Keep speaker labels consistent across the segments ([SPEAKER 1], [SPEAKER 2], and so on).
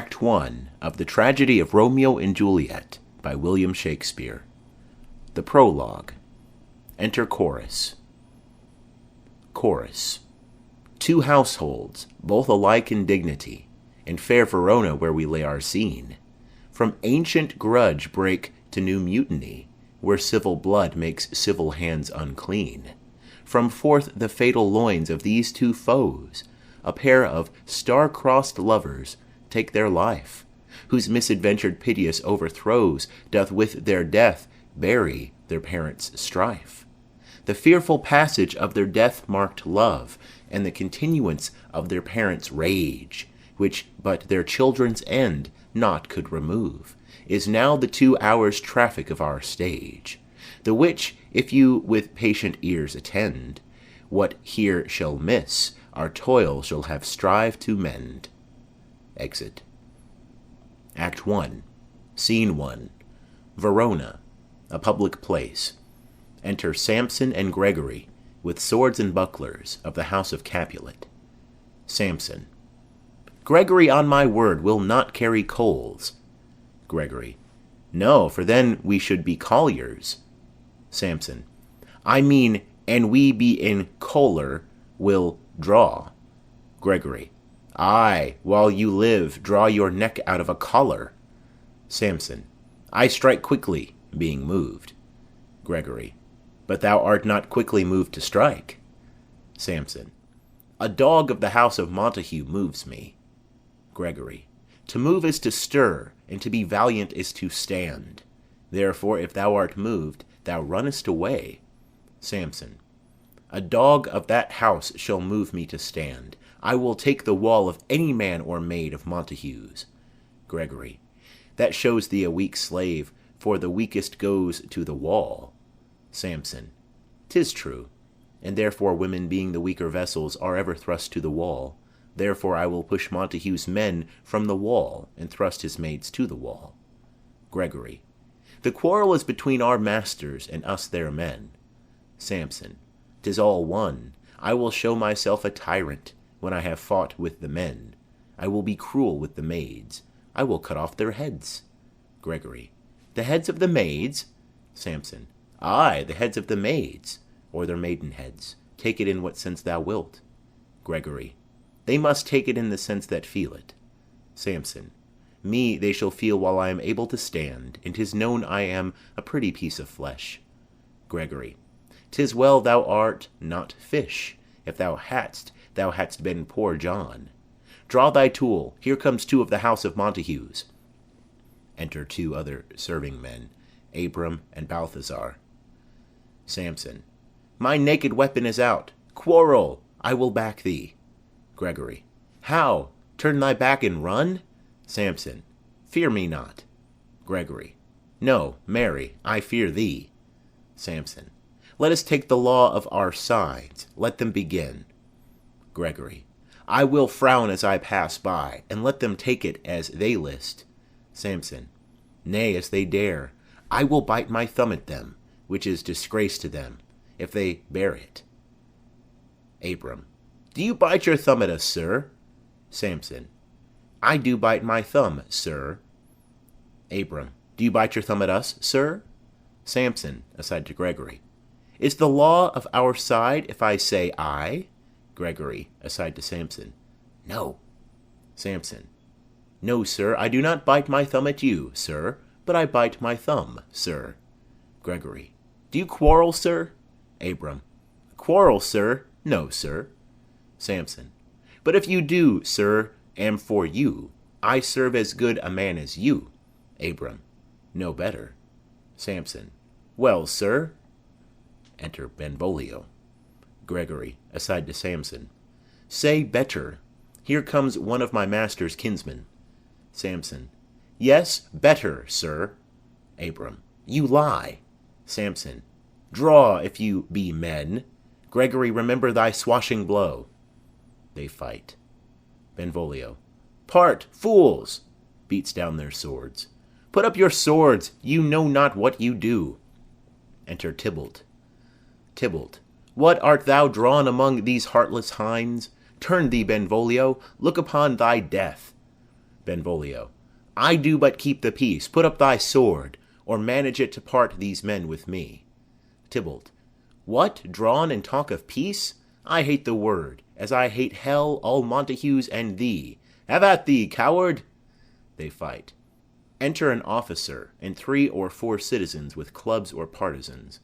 [SPEAKER 1] Act 1 of the Tragedy of Romeo and Juliet by William Shakespeare. The Prologue. Enter Chorus. Chorus. Two households, both alike in dignity, in fair Verona where we lay our scene, from ancient grudge break to new mutiny, where civil blood makes civil hands unclean. From forth the fatal loins of these two foes, a pair of star-crossed lovers take their life, whose misadventured piteous overthrows doth with their death bury their parents' strife. The fearful passage of their death-marked love, and the continuance of their parents' rage, which but their children's end naught could remove, is now the 2 hours' traffic of our stage, the which, if you with patient ears attend, what here shall miss, our toil shall have strive to mend. Exit. Act 1. Scene 1. Verona, a public place. Enter Samson and Gregory, with swords and bucklers, of the house of Capulet. Samson. Gregory, on my word, will not carry coals. Gregory. No, for then we should be colliers. Samson. I mean, and we be in choler, will draw. Gregory. Ay, while you live, draw your neck out of a collar. Samson. I strike quickly, being moved. Gregory. But thou art not quickly moved to strike. Samson. A dog of the house of Montague moves me. Gregory. To move is to stir, and to be valiant is to stand. Therefore, if thou art moved, thou runnest away. Samson. A dog of that house shall move me to stand. I will take the wall of any man or maid of Montague's. Gregory. That shows thee a weak slave, for the weakest goes to the wall. Samson. 'Tis true, and therefore women being the weaker vessels are ever thrust to the wall. Therefore I will push Montague's men from the wall, and thrust his maids to the wall. Gregory. The quarrel is between our masters and us their men. Samson. 'Tis all one. I will show myself a tyrant when I have fought with the men. I will be cruel with the maids. I will cut off their heads. Gregory. The heads of the maids? Samson. Ay, the heads of the maids, or their maiden heads. Take it in what sense thou wilt. Gregory. They must take it in the sense that feel it. Samson. Me they shall feel while I am able to stand, and 'tis known I am a pretty piece of flesh. Gregory. 'Tis well thou art not fish. If thou hadst been poor John. Draw thy tool. Here comes 2 of the house of Montague's. Enter 2 other serving men, Abram and Balthazar. Samson. My naked weapon is out. Quarrel. I will back thee. Gregory. How? Turn thy back and run? Samson. Fear me not. Gregory. No, marry, I fear thee. Samson. Let us take the law of our sides. Let them begin. Gregory. I will frown as I pass by, and let them take it as they list. Samson. Nay, as they dare. I will bite my thumb at them, which is disgrace to them, if they bear it. Abram. Do you bite your thumb at us, sir? Samson. I do bite my thumb, sir. Abram. Do you bite your thumb at us, sir? Samson, aside to Gregory. Is the law of our side if I say I? Gregory, aside to Samson. No. Samson. No, sir, I do not bite my thumb at you, sir, but I bite my thumb, sir. Gregory. Do you quarrel, sir? Abram. Quarrel, sir? No, sir. Samson. But if you do, sir, am for you, I serve as good a man as you. Abram. No better. Samson. Well, sir. Enter Benvolio. Gregory, aside to Samson. Say better. Here comes one of my master's kinsmen. Samson. Yes, better, sir. Abram. You lie. Samson. Draw, if you be men. Gregory, remember thy swashing blow. They fight. Benvolio. Part, fools! Beats down their swords. Put up your swords, you know not what you do. Enter Tybalt. Tybalt. What art thou drawn among these heartless hinds? Turn thee, Benvolio, look upon thy death. Benvolio. I do but keep the peace. Put up thy sword, or manage it to part these men with me. Tybalt. What, drawn and talk of peace? I hate the word, as I hate hell, all Montagues, and thee. Have at thee, coward! They fight. Enter an officer and 3 or 4 citizens with clubs or partisans.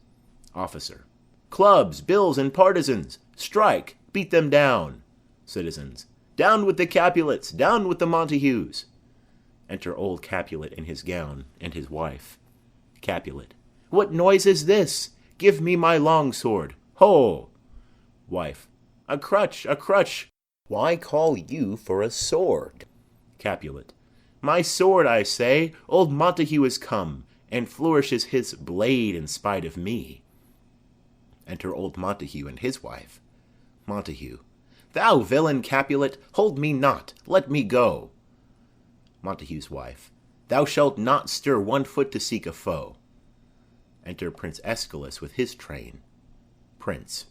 [SPEAKER 1] Officer. Clubs, bills, and partisans! Strike! Beat them down! Citizens. Down with the Capulets! Down with the Montagues! Enter old Capulet in his gown, and his wife. Capulet. What noise is this? Give me my long sword. Ho! Wife. A crutch, a crutch. Why call you for a sword? Capulet. My sword, I say. Old Montague is come, and flourishes his blade in spite of me. Enter old Montague and his wife. Montague. Thou villain Capulet, hold me not. Let me go. Montague's wife. Thou shalt not stir 1 foot to seek a foe. Enter Prince Escalus with his train. Prince.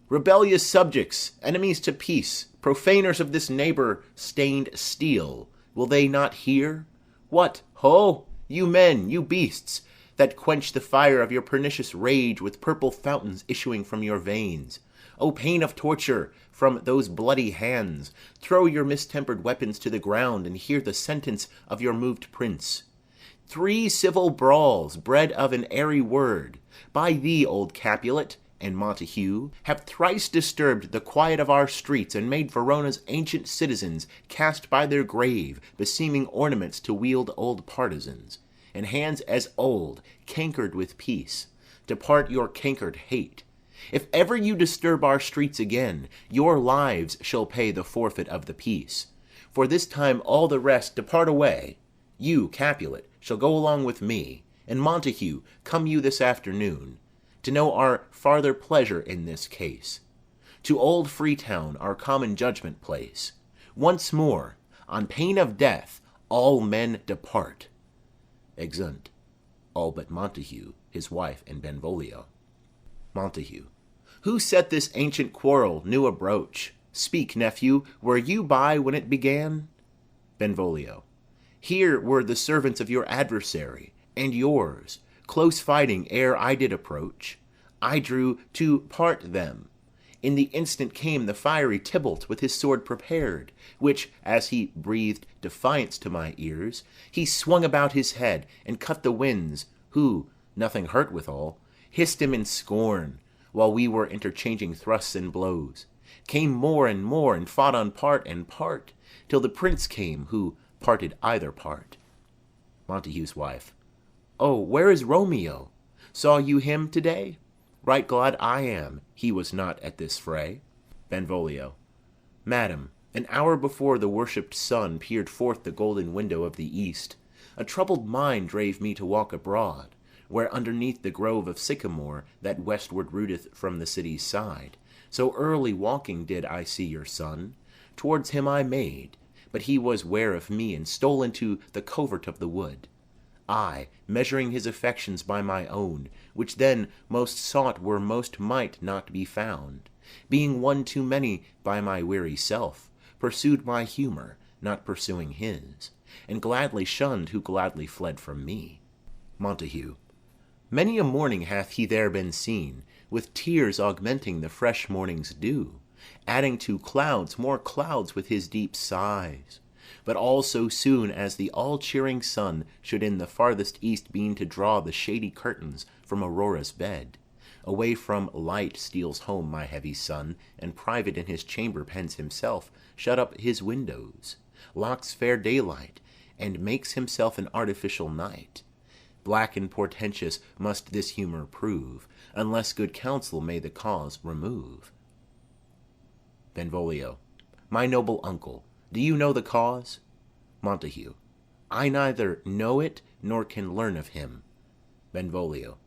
[SPEAKER 1] Rebellious subjects, enemies to peace, profaners of this neighbor-stained steel, will they not hear? What, ho! You men, you beasts, that quench the fire of your pernicious rage with purple fountains issuing from your veins. O pain of torture from those bloody hands, throw your mistempered weapons to the ground and hear the sentence of your moved prince. 3 civil brawls, bred of an airy word, by thee, old Capulet, and Montague, have thrice disturbed the quiet of our streets, and made Verona's ancient citizens cast by their grave beseeming ornaments to wield old partisans, and hands as old, cankered with peace, depart your cankered hate. If ever you disturb our streets again, your lives shall pay the forfeit of the peace. For this time all the rest depart away. You, Capulet, shall go along with me, and Montague, come you this afternoon, to know our farther pleasure in this case. To old Freetown, our common judgment place. Once more, on pain of death, all men depart. Exeunt. All but Montague, his wife, and Benvolio. Montague. Who set this ancient quarrel new abroach? Speak, nephew, were you by when it began? Benvolio. Here were the servants of your adversary, and yours, close fighting ere I did approach. I drew to part them. In the instant came the fiery Tybalt with his sword prepared, which, as he breathed defiance to my ears, he swung about his head, and cut the winds, who, nothing hurt withal, hissed him in scorn, while we were interchanging thrusts and blows, came more, and fought on part and part, till the prince came, who parted either part. Montague's wife. Oh, where is Romeo? Saw you him to-day? Right glad I am he was not at this fray. Benvolio. Madam, an hour before the worshipped sun peered forth the golden window of the east, a troubled mind drave me to walk abroad, where underneath the grove of sycamore that westward rooteth from the city's side, so early walking did I see your son. Towards him I made, but he was ware of me, and stole into the covert of the wood. I, measuring his affections by my own, which then most sought were most might not be found, being one too many by my weary self, pursued my humour, not pursuing his, and gladly shunned who gladly fled from me. Montague. Many a morning hath he there been seen, with tears augmenting the fresh morning's dew, adding to clouds more clouds with his deep sighs. But all so soon as the all-cheering sun should in the farthest east bean to draw the shady curtains from Aurora's bed, away from light steals home my heavy son, and private in his chamber pens himself, shut up his windows, locks fair daylight, and makes himself an artificial night. Black and portentous must this humour prove, unless good counsel may the cause remove. Benvolio. My noble uncle, do you know the cause? Montague. I neither know it nor can learn of him. Benvolio.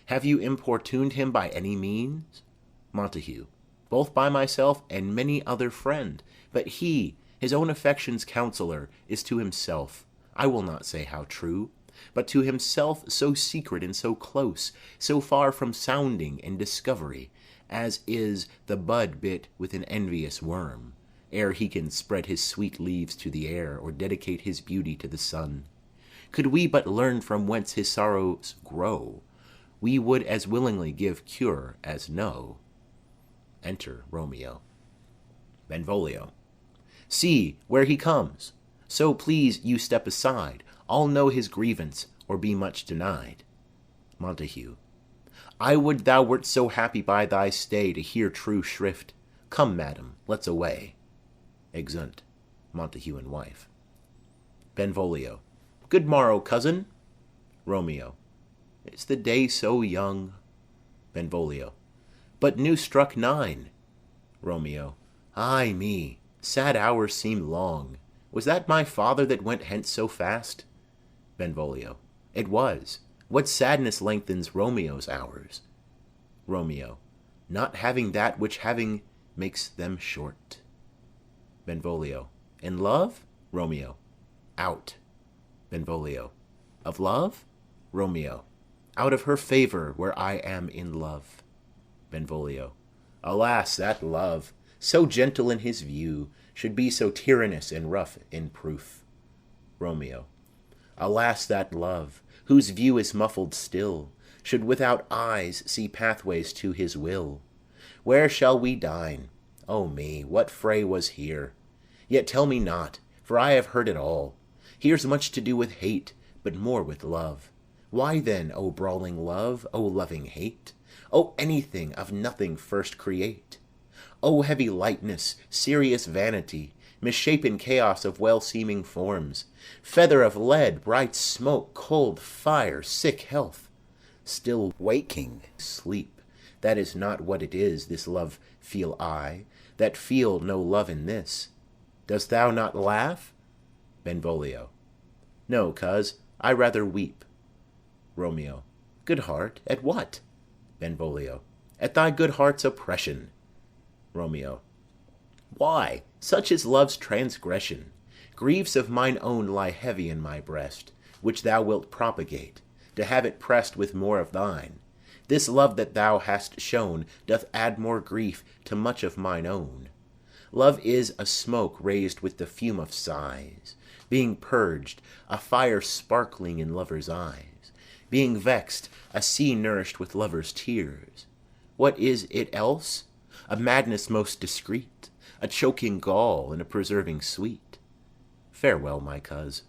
[SPEAKER 1] Have you importuned him by any means? Montague. Both by myself and many other friend, but he, his own affection's counsellor, is to himself, I will not say how true, but to himself so secret and so close, so far from sounding and discovery, as is the bud bit with an envious worm, ere he can spread his sweet leaves to the air, or dedicate his beauty to the sun. Could we but learn from whence his sorrows grow, we would as willingly give cure as no. Enter Romeo. Benvolio. See, where he comes! So please you step aside, I'll know his grievance, or be much denied. Montague. I would thou wert so happy by thy stay to hear true shrift. Come, madam, let's away. Exeunt. Montague and wife. Benvolio. Good morrow, cousin. Romeo. Is the day so young? Benvolio. But new struck 9. Romeo. Ay me, sad hours seem long. Was that my father that went hence so fast? Benvolio. It was. What sadness lengthens Romeo's hours? Romeo. Not having that which having makes them short. Benvolio. In love? Romeo. Out. Benvolio. Of love? Romeo. Out of her favour where I am in love. Benvolio. Alas, that love, so gentle in his view, should be so tyrannous and rough in proof. Romeo. Alas, that love, whose view is muffled still, should without eyes see pathways to his will. Where shall we dine? O me, what fray was here? Yet tell me not, for I have heard it all. Here's much to do with hate, but more with love. Why then, O brawling love, O loving hate? O anything of nothing first create? O heavy lightness, serious vanity, misshapen chaos of well-seeming forms, feather of lead, bright smoke, cold fire, sick health, still waking sleep, that is not what it is, this love feel I, that feel no love in this. Dost thou not laugh? Benvolio. No, coz, I rather weep. Romeo. Good heart, at what? Benvolio. At thy good heart's oppression. Romeo. Why, such is love's transgression. Griefs of mine own lie heavy in my breast, which thou wilt propagate, to have it pressed with more of thine. This love that thou hast shown doth add more grief to much of mine own. Love is a smoke raised with the fume of sighs, being purged, a fire sparkling in lovers' eyes, being vexed, a sea nourished with lovers' tears. What is it else? A madness most discreet, a choking gall and a preserving sweet. Farewell, my coz.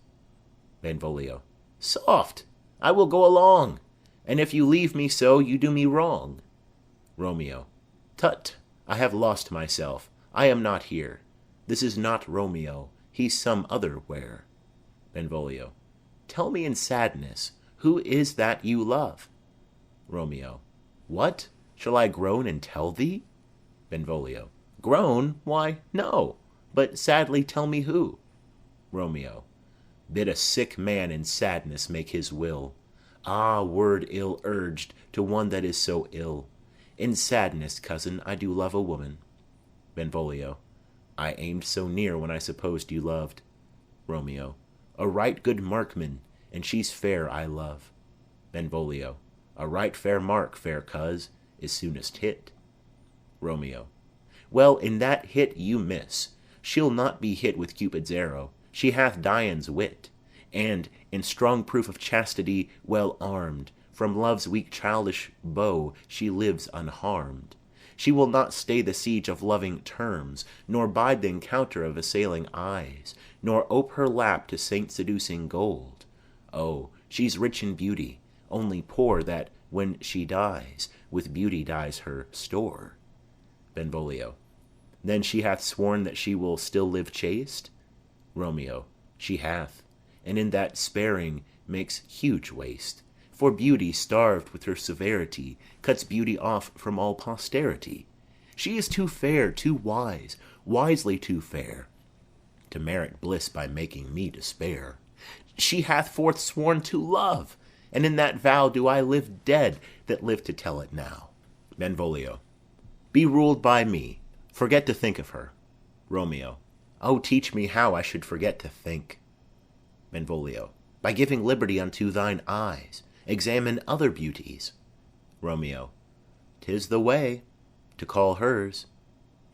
[SPEAKER 1] Benvolio. Soft! I will go along, and if you leave me so, you do me wrong. Romeo. Tut! I have lost myself. I am not here. This is not Romeo. He's some other where. Benvolio. Tell me in sadness, who is that you love? Romeo. What? Shall I groan and tell thee? Benvolio. Groan? Why, no. But sadly tell me who. Romeo. Bid a sick man in sadness make his will. Ah, word ill urged to one that is so ill. In sadness, cousin, I do love a woman. Benvolio. I aimed so near when I supposed you loved. Romeo. A right good markman, and she's fair I love. Benvolio. A right fair mark, fair coz, is soonest hit. Romeo. Well, in that hit you miss. She'll not be hit with Cupid's arrow. She hath Dian's wit, and, in strong proof of chastity, well armed, from love's weak childish bow she lives unharmed. She will not stay the siege of loving terms, nor bide the encounter of assailing eyes, nor ope her lap to saint-seducing gold. Oh, she's rich in beauty, only poor that, when she dies, with beauty dies her store. Benvolio. Then she hath sworn that she will still live chaste? Romeo. She hath, and in that sparing makes huge waste. For beauty, starved with her severity, cuts beauty off from all posterity. She is too fair, too wise, wisely too fair, to merit bliss by making me despair. She hath forth sworn to love, and in that vow do I live dead that live to tell it now. Benvolio. Be ruled by me. Forget to think of her. Romeo. Oh, teach me how I should forget to think. Benvolio. By giving liberty unto thine eyes. Examine other beauties. Romeo. 'Tis the way, to call hers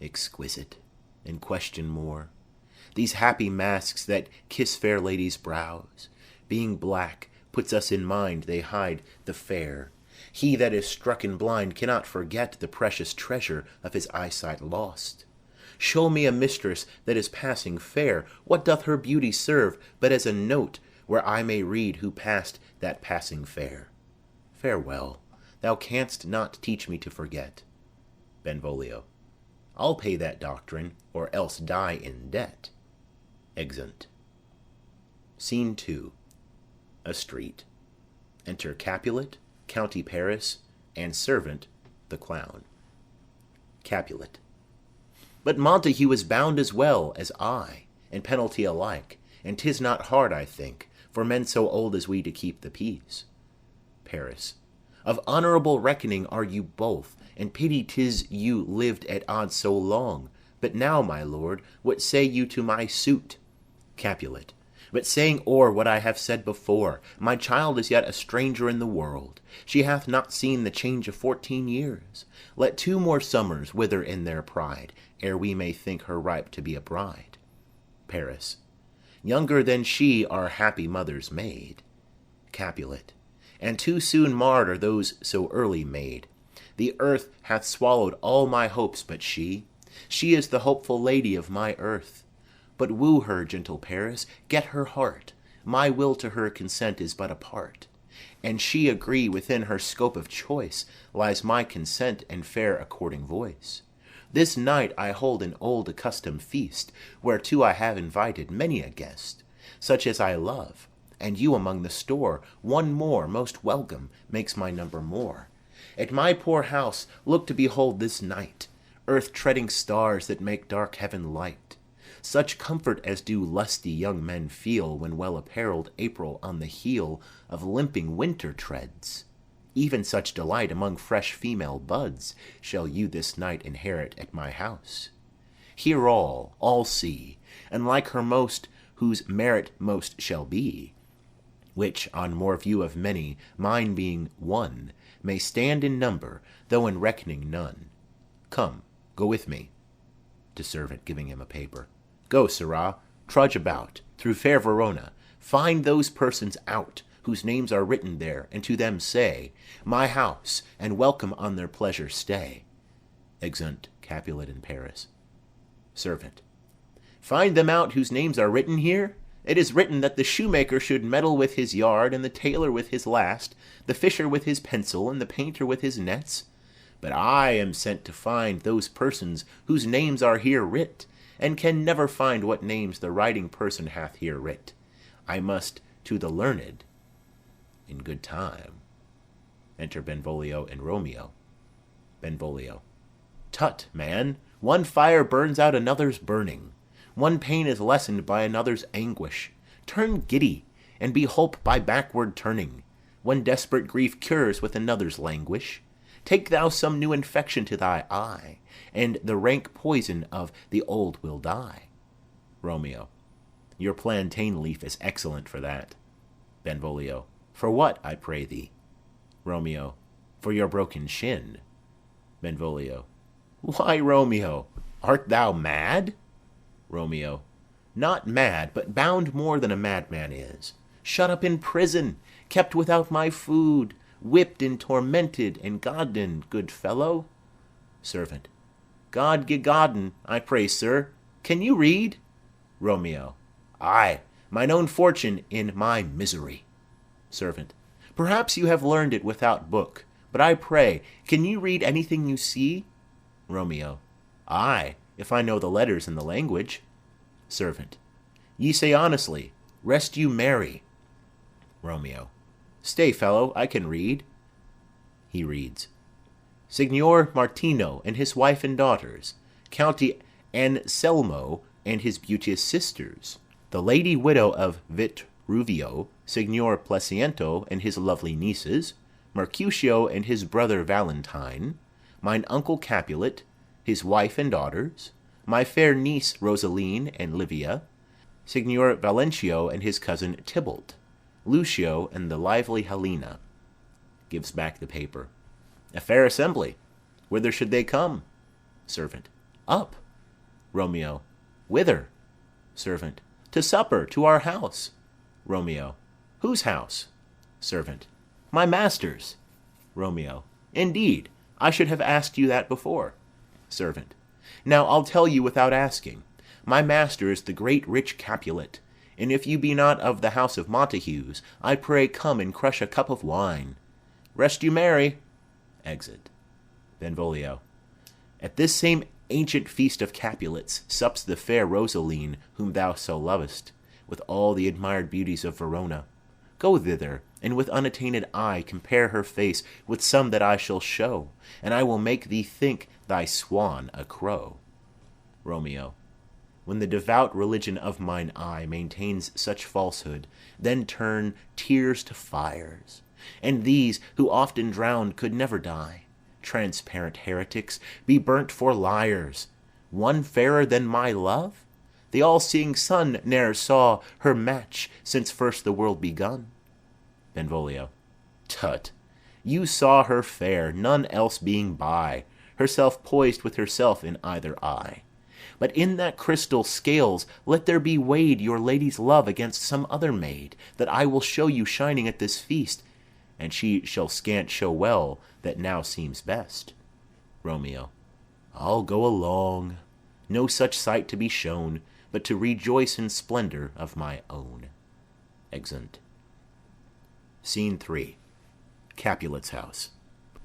[SPEAKER 1] exquisite. and question more. These happy masks that kiss fair ladies' brows, being black, puts us in mind they hide the fair. He that is strucken blind cannot forget the precious treasure of his eyesight lost. Show me a mistress that is passing fair. What doth her beauty serve but as a note where I may read who passed that passing fair? Farewell, thou canst not teach me to forget. Benvolio. I'll pay that doctrine, or else die in debt. Exeunt. Scene 2. A street. Enter Capulet, County Paris, and servant, the clown. Capulet. But Montague is bound as well as I, and penalty alike, and 'tis not hard, I think, for men so old as we to keep the peace. Paris. Of honourable reckoning are you both, and pity 'tis you lived at odds so long. But now, my lord, what say you to my suit? Capulet. But saying o'er what I have said before, my child is yet a stranger in the world. She hath not seen the change of 14 years. Let 2 more summers wither in their pride, ere we may think her ripe to be a bride. Paris. Younger than she our happy mothers made. Capulet. And too soon marred are those so early made. The earth hath swallowed all my hopes but she. She is the hopeful lady of my earth. But woo her, gentle Paris, get her heart. My will to her consent is but a part. And she agree within her scope of choice, lies my consent and fair according voice. This night I hold an old accustomed feast, whereto I have invited many a guest, such as I love, and you among the store. One more, most welcome, makes my number more. At my poor house look to behold this night, earth-treading stars that make dark heaven light. Such comfort as do lusty young men feel when well-apparelled April on the heel of limping winter treads. Even such delight among fresh female buds shall you this night inherit at my house. Hear all see, and like her most, whose merit most shall be, which, on more view of many, mine being one, may stand in number, though in reckoning none. Come, go with me. To servant, giving him a paper. Go, sirrah, trudge about, through fair Verona, find those persons out, whose names are written there, and to them say, my house, and welcome on their pleasure stay. Exeunt Capulet in Paris. Servant. Find them out whose names are written here? It is written that the shoemaker should meddle with his yard, and the tailor with his last, the fisher with his pencil, and the painter with his nets. But I am sent to find those persons whose names are here writ, and can never find what names the writing person hath here writ. I must to the learned in good time. Enter Benvolio and Romeo. Benvolio. Tut, man, one fire burns out another's burning. One pain is lessened by another's anguish. Turn giddy, and be hope by backward turning. One desperate grief cures with another's languish. Take thou some new infection to thy eye, and the rank poison of the old will die. Romeo. Your plantain leaf is excellent for that. Benvolio. For what, I pray thee? Romeo. For your broken shin. Benvolio. Why, Romeo, art thou mad? Romeo. Not mad, but bound more than a madman is. Shut up in prison, kept without my food, whipped and tormented and godden, good fellow. Servant. God gegodden, I pray, sir. Can you read? Romeo. Ay, mine own fortune in my misery. Servant. Perhaps you have learned it without book, but I pray, can you read anything you see? Romeo. Ay, if I know the letters and the language. Servant. Ye say honestly, rest you merry. Romeo. Stay, fellow, I can read. He reads. Signor Martino and his wife and daughters, County Anselmo and his beauteous sisters, the lady widow of Vitruvio, Signor Placiento and his lovely nieces, Mercutio and his brother Valentine, mine uncle Capulet, his wife and daughters, my fair niece Rosaline and Livia, Signor Valentio and his cousin Tybalt, Lucio and the lively Helena. Gives back the paper. A fair assembly. Whither should they come? Servant. Up. Romeo. Whither? Servant. To supper, to our house. Romeo. Whose house? Servant. My master's. Romeo. Indeed, I should have asked you that before. Servant. Now I'll tell you without asking. My master is the great rich Capulet, and if you be not of the house of Montagues, I pray come and crush a cup of wine. Rest you merry. Exit. Benvolio. At this same ancient feast of Capulets sups the fair Rosaline, whom thou so lovest, with all the admired beauties of Verona. Go thither, and with unattainted eye compare her face with some that I shall show, and I will make thee think thy swan a crow. Romeo. When the devout religion of mine eye maintains such falsehood, then turn tears to fires, and these, who often drowned, could never die. Transparent heretics, be burnt for liars. One fairer than my love? The all-seeing sun ne'er saw her match since first the world begun. Benvolio. Tut! You saw her fair, none else being by, herself poised with herself in either eye. But in that crystal scales let there be weighed your lady's love against some other maid, that I will show you shining at this feast, and she shall scant show well that now seems best. Romeo. I'll go along. No such sight to be shown, but to rejoice in splendor of my own. Exeunt. Scene 3. Capulet's house.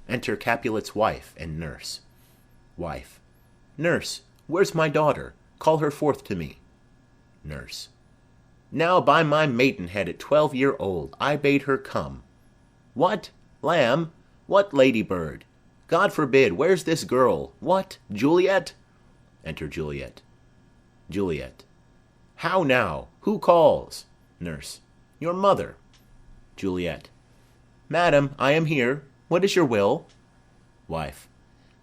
[SPEAKER 1] Enter Capulet's wife and nurse. Wife. Nurse, where's my daughter? Call her forth to me. Nurse. Now by my maidenhead at 12-year-old I bade her come. What, lamb? What, ladybird? God forbid, where's this girl? What, Juliet? Enter Juliet. Juliet. How now? Who calls? Nurse. Your mother. Juliet. Madam, I am here. What is your will? Wife.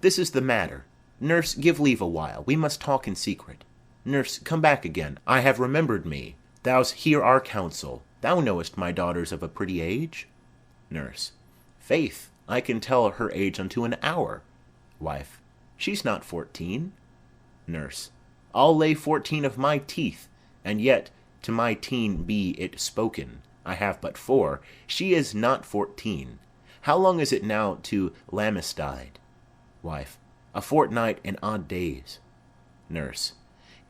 [SPEAKER 1] This is the matter. Nurse, give leave a while. We must talk in secret. Nurse, come back again. I have remembered me. Thou's hear our counsel. Thou knowest my daughter's of a pretty age. Nurse. Faith, I can tell her age unto an hour. Wife. She's not 14. Nurse. I'll lay 14 of my teeth, and yet to my teen be it spoken. I have but 4. She is not 14. How long is it now to Lamistide? Wife. A fortnight and odd days. Nurse.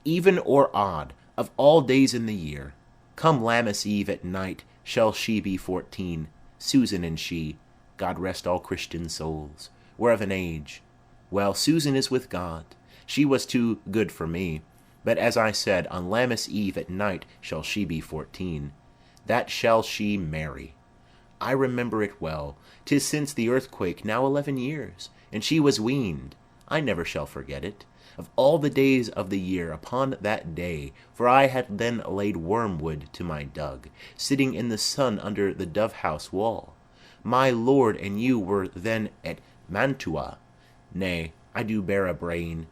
[SPEAKER 1] Even or odd, of all days in the year, come Lammas Eve at night, shall she be 14. Susan and she, God rest all Christian souls, were of an age. Well, Susan is with God. She was too good for me. But as I said, on Lammas Eve at night shall she be 14. That shall she marry. I remember it well. 'Tis since the earthquake, now 11 years, and she was weaned. I never shall forget it. Of all the days of the year, upon that day, for I had then laid wormwood to my dug, sitting in the sun under the dove-house wall. My lord and you were then at Mantua. Nay, I do bear a brain.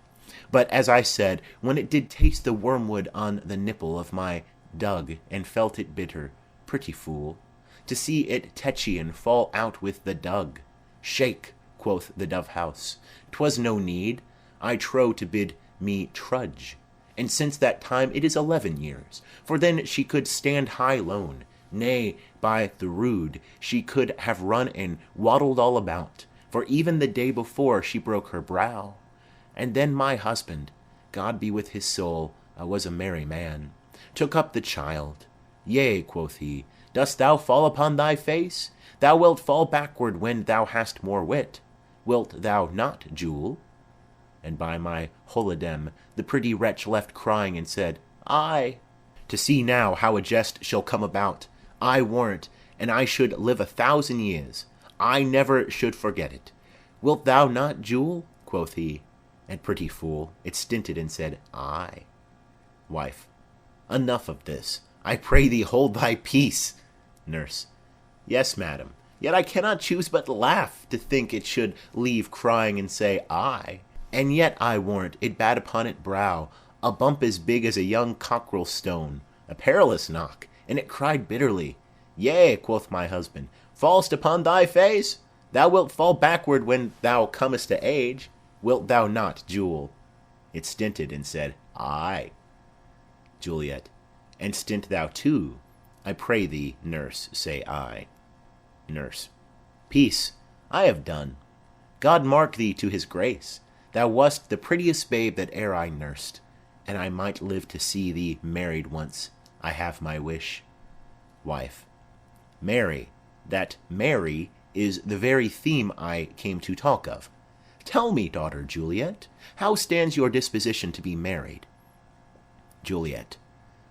[SPEAKER 1] But, as I said, when it did taste the wormwood on the nipple of my dug, and felt it bitter, pretty fool, to see it Techian fall out with the dug. Shake, quoth the dove-house, 'twas no need, I trow, to bid me trudge. And since that time it is 11 years, for then she could stand high lone. Nay, by the rood, she could have run and waddled all about, for even the day before she broke her brow. And then my husband, God be with his soul, was a merry man, took up the child. Yea, quoth he, dost thou fall upon thy face? Thou wilt fall backward when thou hast more wit. Wilt thou not, Jewel? And by my holidem, the pretty wretch left crying and said, Ay. To see now how a jest shall come about, I warrant, and I should live 1,000 years, I never should forget it. Wilt thou not, Jewel? Quoth he. And pretty fool, it stinted and said, Ay. Wife. Enough of this. I pray thee hold thy peace. Nurse. Yes, madam. Yet I cannot choose but laugh to think it should leave crying and say, Ay. And yet, I warrant, it bad upon it brow a bump as big as a young cockerel stone, a perilous knock, and it cried bitterly. Yea, quoth my husband, fall'st upon thy face? Thou wilt fall backward when thou comest to age. Wilt thou not, Jewel? It stinted and said, Ay. Juliet. And stint thou too, I pray thee, nurse, say I. Nurse. Peace, I have done. God mark thee to his grace. Thou wast the prettiest babe that e'er I nursed, and I might live to see thee married once. I have my wish. Wife. Mary, that Mary is the very theme I came to talk of. Tell me, daughter Juliet, how stands your disposition to be married? Juliet.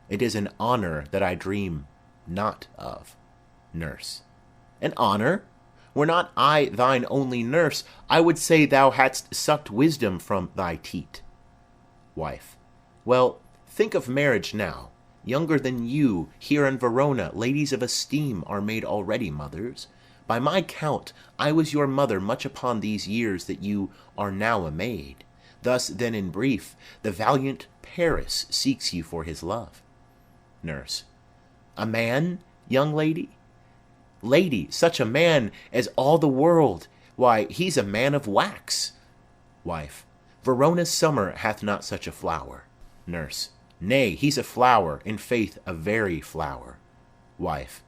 [SPEAKER 1] It is an honor that I dream not of. Nurse. An honor? Were not I thine only nurse, I would say thou hadst sucked wisdom from thy teat. Wife. Well, think of marriage now. Younger than you, here in Verona, ladies of esteem are made already mothers. By my count, I was your mother much upon these years that you are now a maid. Thus, then, in brief, the valiant Paris seeks you for his love. Nurse. A man, young lady? Lady, such a man as all the world. Why, he's a man of wax. Wife. Verona's summer hath not such a flower. Nurse. Nay, he's a flower, in faith a very flower. Wife.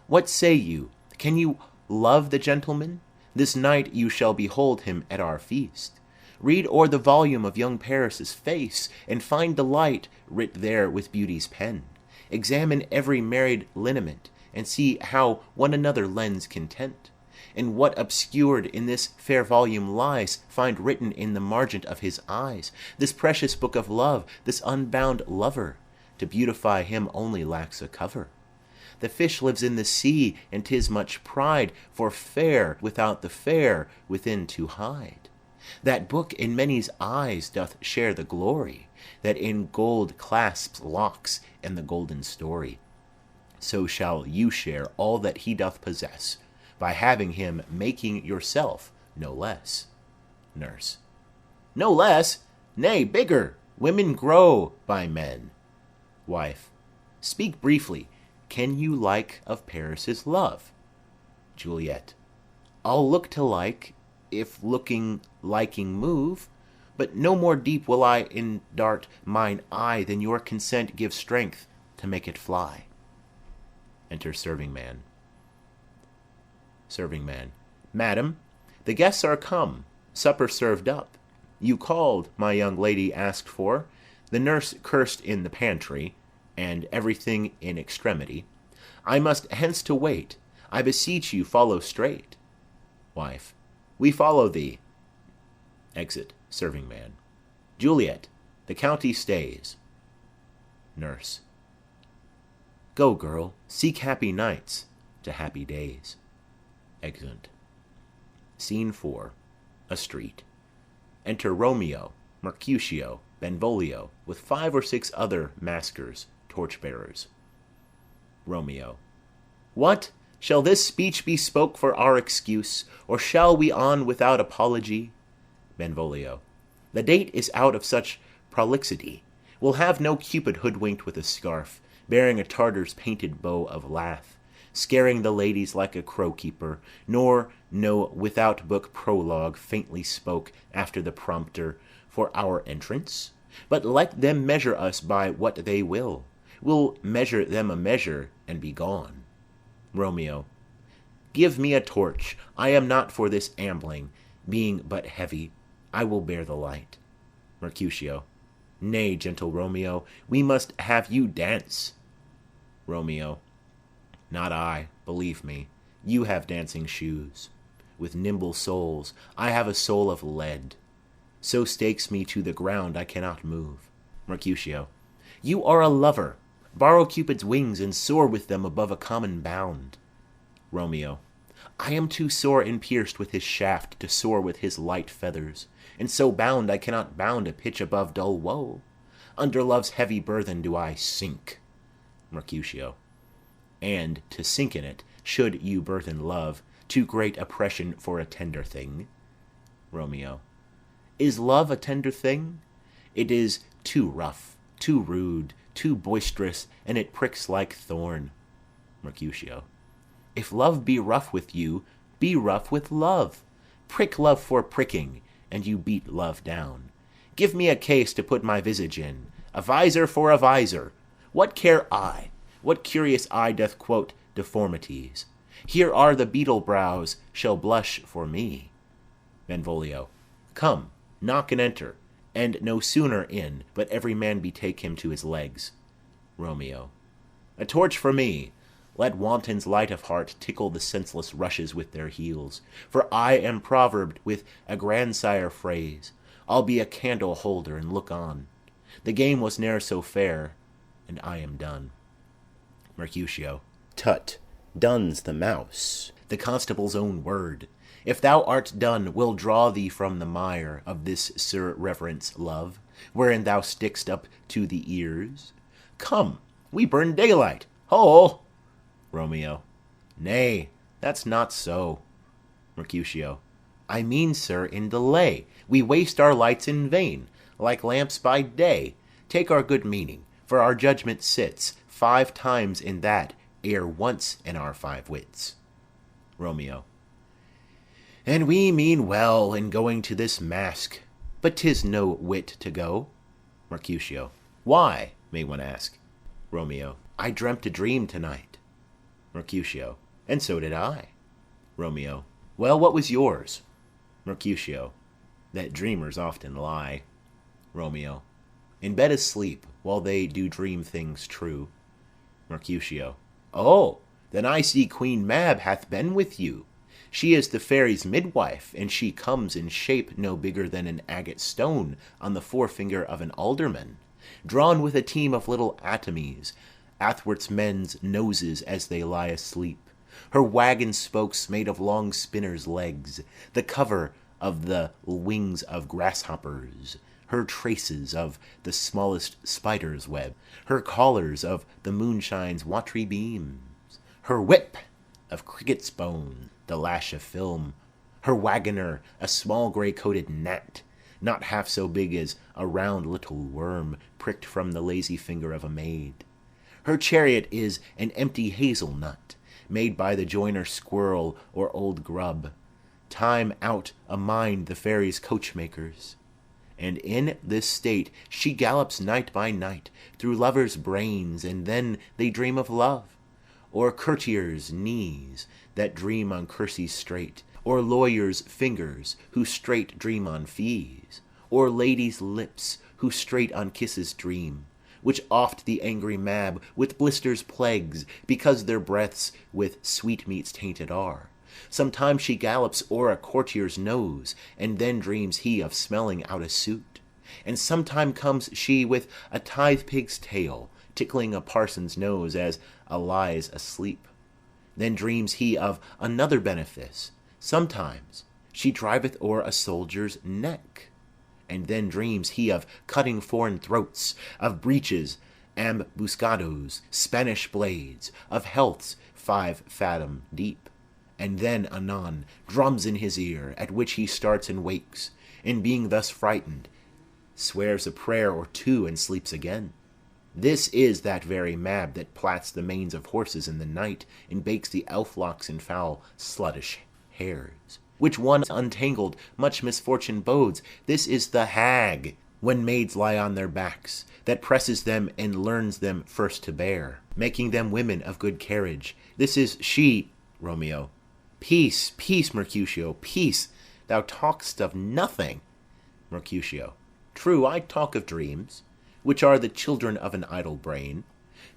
[SPEAKER 1] What say you? Can you love the gentleman? This night you shall behold him at our feast. Read o'er the volume of young Paris's face, and find delight writ there with beauty's pen. Examine every married lineament, and see how one another lends content. And what obscured in this fair volume lies, find written in the margent of his eyes, this precious book of love, this unbound lover. To beautify him only lacks a cover. The fish lives in the sea, and 'tis much pride for fair without the fair within to hide. That book in many's eyes doth share the glory, that in gold clasps locks and the golden story. So shall you share all that he doth possess, by having him, making yourself no less. Nurse. No less? Nay, bigger. Women grow by men. Wife. Speak briefly. Can you like of Paris's love? Juliet. I'll look to like, if looking liking move, but no more deep will I indart mine eye than your consent gives strength to make it fly. Enter serving man. Serving man. Madam, the guests are come, supper served up. You called, my young lady asked for, the nurse cursed in the pantry, and everything in extremity. I must hence to wait. I beseech you follow straight. Wife. We follow thee. Exit serving man. Juliet, the county stays. Nurse. Go, girl, seek happy nights to happy days. Exeunt. Scene 4. A street. Enter Romeo, Mercutio, Benvolio, with 5 or 6 other maskers, torchbearers. Romeo. What? Shall this speech be spoke for our excuse, or shall we on without apology? Benvolio. The date is out of such prolixity. We'll have no Cupid hoodwinked with a scarf, bearing a Tartar's painted bow of lath, scaring the ladies like a crow-keeper, nor no without-book prologue faintly spoke after the prompter for our entrance. But let them measure us by what they will. We'll measure them a measure, and be gone. Romeo. Give me a torch. I am not for this ambling, being but heavy. I will bear the light. Mercutio. Nay, gentle Romeo, we must have you dance. Romeo. Not I, believe me. You have dancing shoes. With nimble souls, I have a soul of lead. So stakes me to the ground I cannot move. Mercutio. You are a lover. Borrow Cupid's wings and soar with them above a common bound. Romeo. I am too sore enpierced with his shaft to soar with his light feathers, and so bound I cannot bound a pitch above dull woe. Under love's heavy burthen do I sink. Mercutio. And to sink in it, should you burthen love, too great oppression for a tender thing. Romeo. Is love a tender thing? It is too rough, too rude, too boisterous, and it pricks like thorn. Mercutio. If love be rough with you, be rough with love. Prick love for pricking, and you beat love down. Give me a case to put my visage in, A visor for a visor. What care I? What curious eye doth quote deformities? Here are the beetle brows shall blush for me. Benvolio. Come, knock and enter, and no sooner in, but every man betake him to his legs. Romeo. A torch for me. Let wantons light of heart tickle the senseless rushes with their heels, for I am proverbed with a grandsire phrase. I'll be a candle holder and look on. The game was ne'er so fair, and I am done. Mercutio. Tut, done's the mouse, the constable's own word. If thou art done, we'll draw thee from the mire of this Sir Reverence love, wherein thou stick'st up to the ears. Come, we burn daylight. Ho! Romeo. Nay, that's not so. Mercutio. I mean, sir, in delay. We waste our lights in vain, like lamps by day. Take our good meaning, for our judgment sits 5 times in that, ere once in our 5 wits. Romeo. And we mean well in going to this mask, but 'tis no wit to go. Mercutio. Why, may one ask? Romeo. I dreamt a dream tonight. Mercutio. And so did I. Romeo. Well, what was yours? Mercutio. That dreamers often lie. Romeo. In bed asleep, while they do dream things true. Mercutio. Oh, then I see Queen Mab hath been with you. She is the fairy's midwife, and she comes in shape no bigger than an agate stone on the forefinger of an alderman, drawn with a team of little atomies, athwart's men's noses as they lie asleep. Her wagon spokes made of long spinners' legs, the cover of the wings of grasshoppers, her traces of the smallest spider's web, her collars of the moonshine's watery beams, her whip of cricket's bone, the lash of film, her wagoner a small grey-coated gnat, not half so big as a round little worm pricked from the lazy finger of a maid. Her chariot is an empty hazel-nut, made by the joiner squirrel or old grub, time out a mind the fairies' coachmakers. And in this state she gallops night by night through lovers' brains, and then they dream of love, or courtiers' knees that dream on kerseys straight, or lawyers' fingers who straight dream on fees, or ladies' lips who straight on kisses dream, which oft the angry Mab with blisters plagues, because their breaths with sweetmeats tainted are. Sometimes she gallops o'er a courtier's nose, and then dreams he of smelling out a suit. And sometime comes she with a tithe-pig's tail, tickling a parson's nose as a lies asleep. Then dreams he of another benefice. Sometimes she driveth o'er a soldier's neck. And then dreams he of cutting foreign throats, of breaches, ambuscados, Spanish blades, of healths 5 fathom deep. And then anon drums in his ear, at which he starts and wakes, and being thus frightened, swears a prayer or 2 and sleeps again. This is that very Mab that plats the manes of horses in the night, and bakes the elf-locks in foul sluttish hairs, which one untangled much misfortune bodes. This is the hag, when maids lie on their backs, that presses them and learns them first to bear, making them women of good carriage. This is she. Romeo. Peace, peace, Mercutio, peace. Thou talk'st of nothing. Mercutio. True, I talk of dreams, which are the children of an idle brain,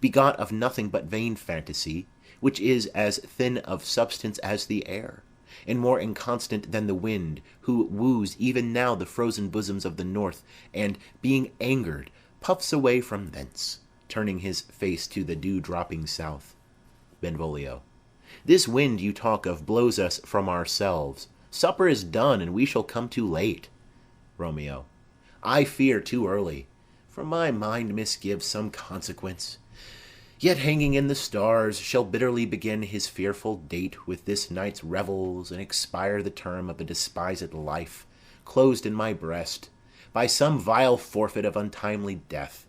[SPEAKER 1] begot of nothing but vain fantasy, which is as thin of substance as the air, and more inconstant than the wind, who woos even now the frozen bosoms of the north, and, being angered, puffs away from thence, turning his face to the dew-dropping south. Benvolio. This wind you talk of blows us from ourselves. Supper is done, and we shall come too late. Romeo. I fear too early, for my mind misgives some consequence. Yet hanging in the stars shall bitterly begin his fearful date with this night's revels, and expire the term of a despised life, closed in my breast, by some vile forfeit of untimely death.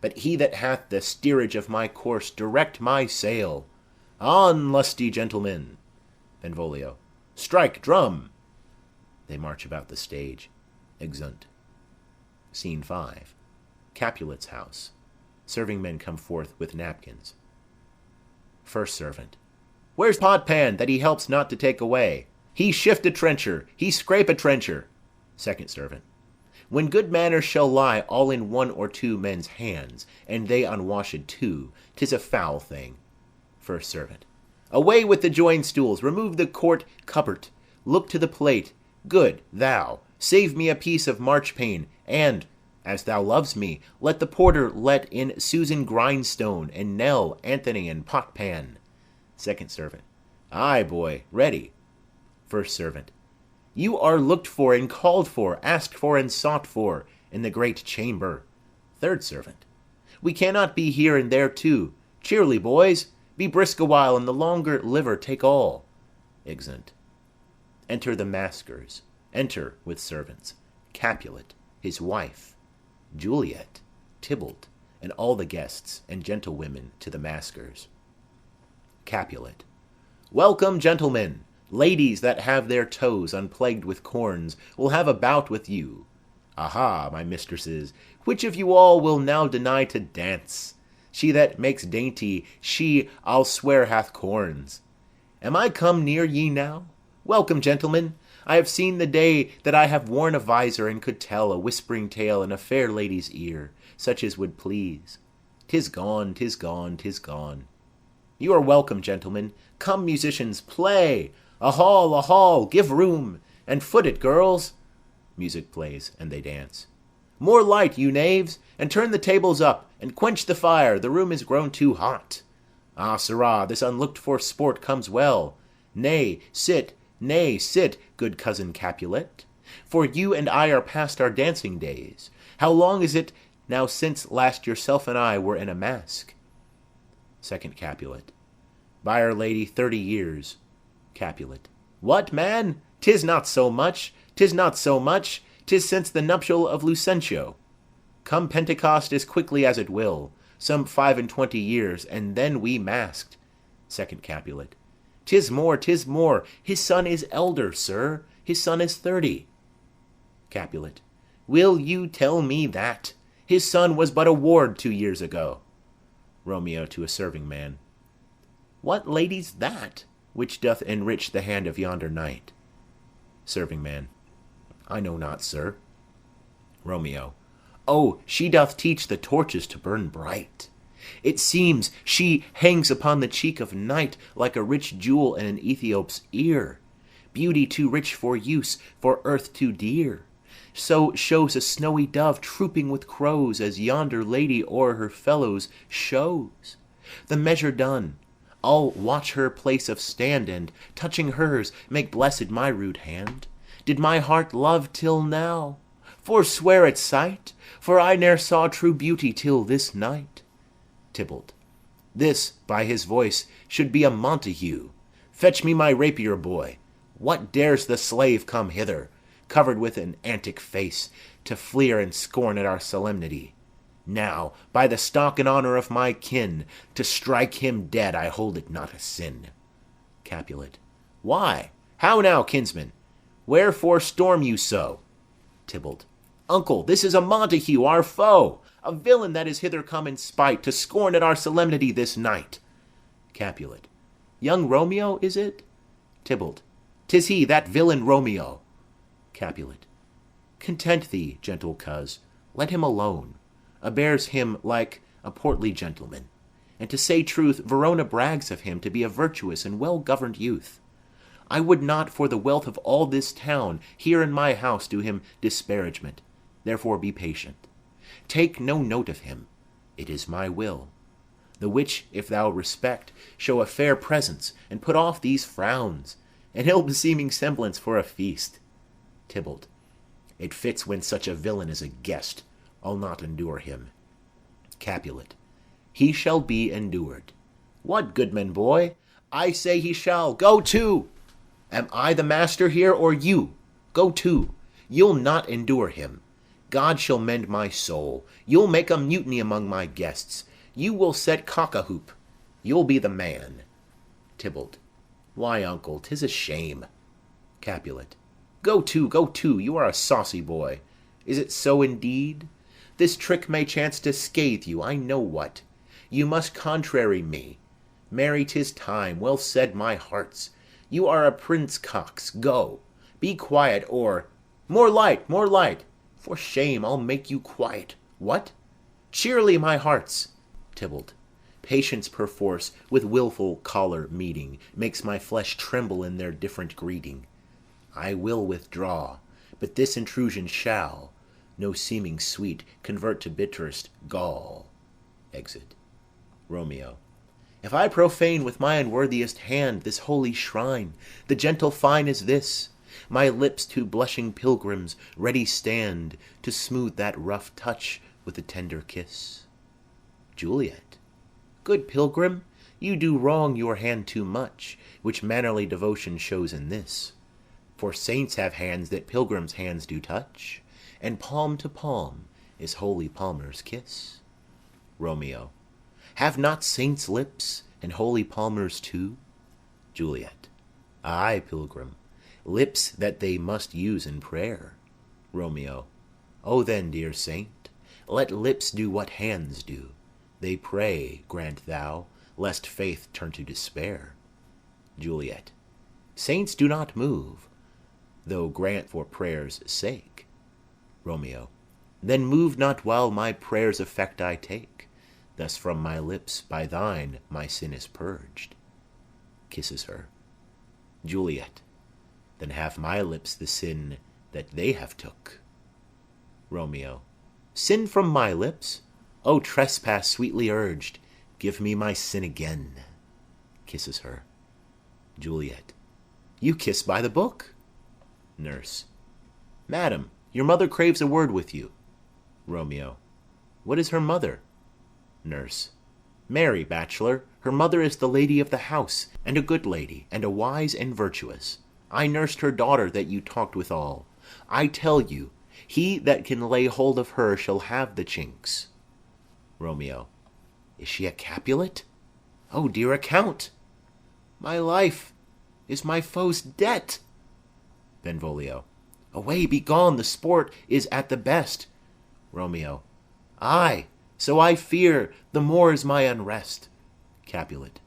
[SPEAKER 1] But he that hath the steerage of my course direct my sail. On, lusty gentlemen! Benvolio. Strike, drum! They march about the stage. Exeunt. Scene 5. Capulet's house. Serving men come forth with napkins. First Servant. Where's Potpan, that he helps not to take away? He shift a trencher, he scrape a trencher. Second Servant. When good manners shall lie all in one or two men's hands, and they unwashed too, 'tis a foul thing. First Servant. Away with the joined stools, remove the court cupboard, look to the plate. Good, thou, save me a piece of marchpane, and, as thou loves me, let the porter let in Susan Grindstone, and Nell, Anthony, and Potpan. Second Servant. Ay, boy, ready. First Servant. You are looked for and called for, asked for and sought for, in the great chamber. Third Servant. We cannot be here and there too. Cheerly, boys, be brisk a while, and the longer liver take all. Exeunt. Enter the maskers. Enter with servants. Capulet, his wife, Juliet, Tybalt, and all the guests and gentlewomen to the maskers. Capulet. Welcome, gentlemen. Ladies that have their toes unplagued with corns will have a bout with you. Aha, my mistresses, which of you all will now deny to dance? She that makes dainty, she, I'll swear, hath corns. Am I come near ye now? Welcome, gentlemen. I have seen the day that I have worn a visor and could tell a whispering tale in a fair lady's ear, such as would please. 'Tis gone, 'tis gone, 'tis gone. You are welcome, gentlemen. Come, musicians, play. A hall, give room, and foot it, girls. Music plays, and they dance. More light, you knaves, and turn the tables up, and quench the fire, the room is grown too hot. Ah, sirrah, this unlooked-for sport comes well. Nay, sit, good cousin Capulet, for you and I are past our dancing days. How long is it now since last yourself and I were in a mask? Second Capulet. By Our Lady 30 years. Capulet. What, man? 'Tis not so much, 'tis since the nuptial of Lucentio. Come Pentecost as quickly as it will, some 25 years, and then we masked. Second Capulet. 'Tis more, his son is elder, sir, his son is 30. Capulet. Will you tell me that? His son was but a ward 2 years ago. Romeo to a serving man. What lady's that, which doth enrich the hand of yonder knight? Serving man. I know not, sir. Romeo. Oh, she doth teach the torches to burn bright. It seems she hangs upon the cheek of night like a rich jewel in an Ethiop's ear. Beauty too rich for use, for earth too dear. So shows a snowy dove trooping with crows, as yonder lady o'er her fellows shows. The measure done, I'll watch her place of stand, and, touching hers, make blessed my rude hand. Did my heart love till now? Forswear its sight, for I ne'er saw true beauty till this night. Tybalt. This, by his voice, should be a Montague. Fetch me my rapier, boy. What dares the slave come hither, covered with an antic face, to fleer and scorn at our solemnity? Now, by the stock and honour of my kin, to strike him dead I hold it not a sin. Capulet. Why? How now, kinsman? Wherefore storm you so? Tybalt. Uncle, this is a Montague, our foe, a villain that is hither come in spite to scorn at our solemnity this night. Capulet. Young Romeo, is it? Tybalt. 'Tis he, that villain Romeo. Capulet. Content thee, gentle coz, let him alone. Abears him like a portly gentleman. And to say truth, Verona brags of him to be a virtuous and well-governed youth. I would not for the wealth of all this town here in my house do him disparagement. Therefore be patient. Take no note of him. It is my will. The which, if thou respect, show a fair presence, and put off these frowns, an ill-beseeming semblance for a feast. Tybalt. It fits when such a villain is a guest. I'll not endure him. Capulet. He shall be endured. What, goodman boy? I say he shall. Go to! Am I the master here, or you? Go to. You'll not endure him. God shall mend my soul. You'll make a mutiny among my guests. You will set cock-a-hoop. You'll be the man. Tybalt. Why, uncle, 'tis a shame. Capulet. Go to, you are a saucy boy. Is it so indeed? This trick may chance to scathe you, I know what. You must contrary me. Marry, 'tis time. Well said, my hearts. You are a prince cox. Go, be quiet, or— More light, more light! For shame, I'll make you quiet. What? Cheerly, my hearts! Tybalt. Patience perforce with wilful choler meeting makes my flesh tremble in their different greeting. I will withdraw, but this intrusion shall, no seeming sweet, convert to bitterest gall. Exit. Romeo. If I profane with my unworthiest hand this holy shrine, the gentle fine is this: my lips to blushing pilgrims ready stand to smooth that rough touch with a tender kiss. Juliet. Good pilgrim, you do wrong your hand too much, which mannerly devotion shows in this. For saints have hands that pilgrims' hands do touch, and palm to palm is holy palmer's kiss. Romeo. Have not saints lips, and holy palmers too? Juliet. Ay, pilgrim, lips that they must use in prayer. Romeo. O then, dear saint, let lips do what hands do. They pray, grant thou, lest faith turn to despair. Juliet. Saints do not move, though grant for prayer's sake. Romeo. Then move not while my prayer's effect I take. Thus from my lips by thine my sin is purged. Kisses her. Juliet. Then have my lips the sin that they have took. Romeo. Sin from my lips? O trespass sweetly urged, give me my sin again. Kisses her. Juliet. You kiss by the book. Nurse. Madam, your mother craves a word with you. Romeo. What is her mother? Nurse. Mary, bachelor, her mother is the lady of the house, and a good lady, and a wise and virtuous. I nursed her daughter that you talked withal. I tell you, he that can lay hold of her shall have the chinks. Romeo. Is she a Capulet? Oh, dear account! My life is my foe's debt. Benvolio. Away, be gone, the sport is at the best. Romeo. Ay, so I fear, the more is my unrest. Capulet.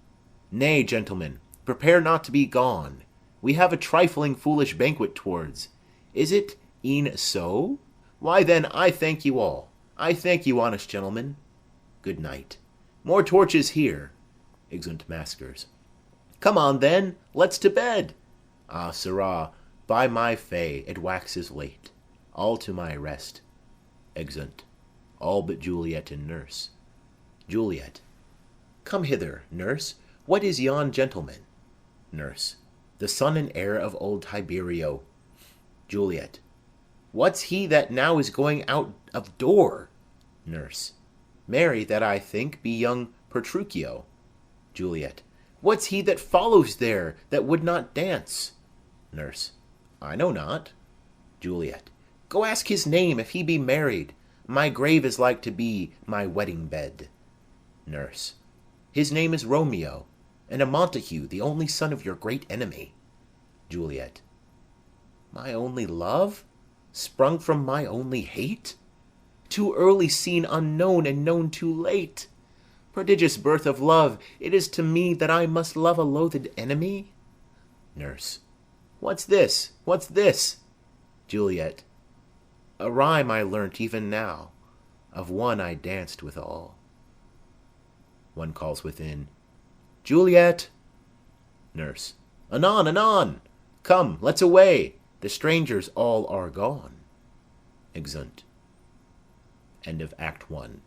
[SPEAKER 1] Nay, gentlemen, prepare not to be gone. We have a trifling foolish banquet towards. Is it e'en so? Why then, I thank you all. I thank you, honest gentlemen. Good night. More torches here. Exeunt maskers. Come on, then, let's to bed. Ah, sirrah, by my fay, it waxes late. All to my rest. Exeunt. All but Juliet and nurse. Juliet. Come hither, nurse. What is yon gentleman? Nurse. The son and heir of old Tiberio. Juliet. What's he that now is going out of door? Nurse. Marry, that I think be young Petruchio. Juliet. What's he that follows there, that would not dance? Nurse. I know not. Juliet. Go ask his name, if he be married. My grave is like to be my wedding bed. Nurse. His name is Romeo, and a Montague, the only son of your great enemy. Juliet. My only love? Sprung from my only hate? Too early seen unknown, and known too late. Prodigious birth of love, it is to me that I must love a loathed enemy? Nurse. What's this? What's this? Juliet. A rhyme I learnt even now, of one I danced withal. One calls within. Juliet. Nurse. Anon, anon! Come, let's away. The strangers all are gone. Exeunt. End of Act 1.